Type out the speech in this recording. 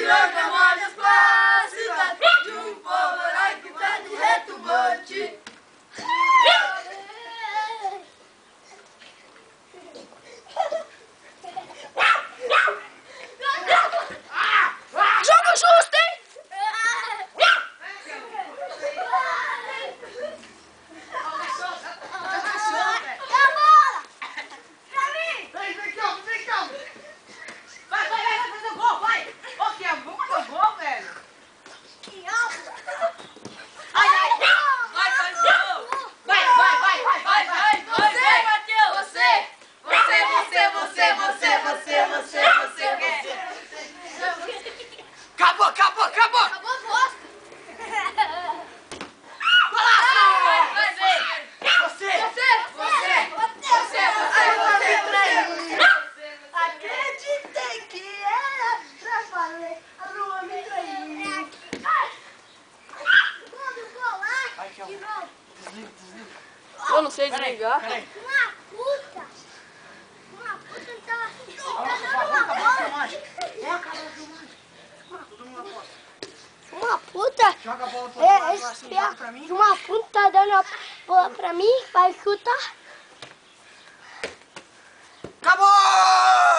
tirou memórias plácidas de um povo herói que pede retumbante. Jogo justo, hein? Eu não sei desligar. Uma puta tava uma puta. Joga a bola pro outro lado, assim, joga pra mim. Uma puta tá dando a bola pra mim, vai chutar. Acabou!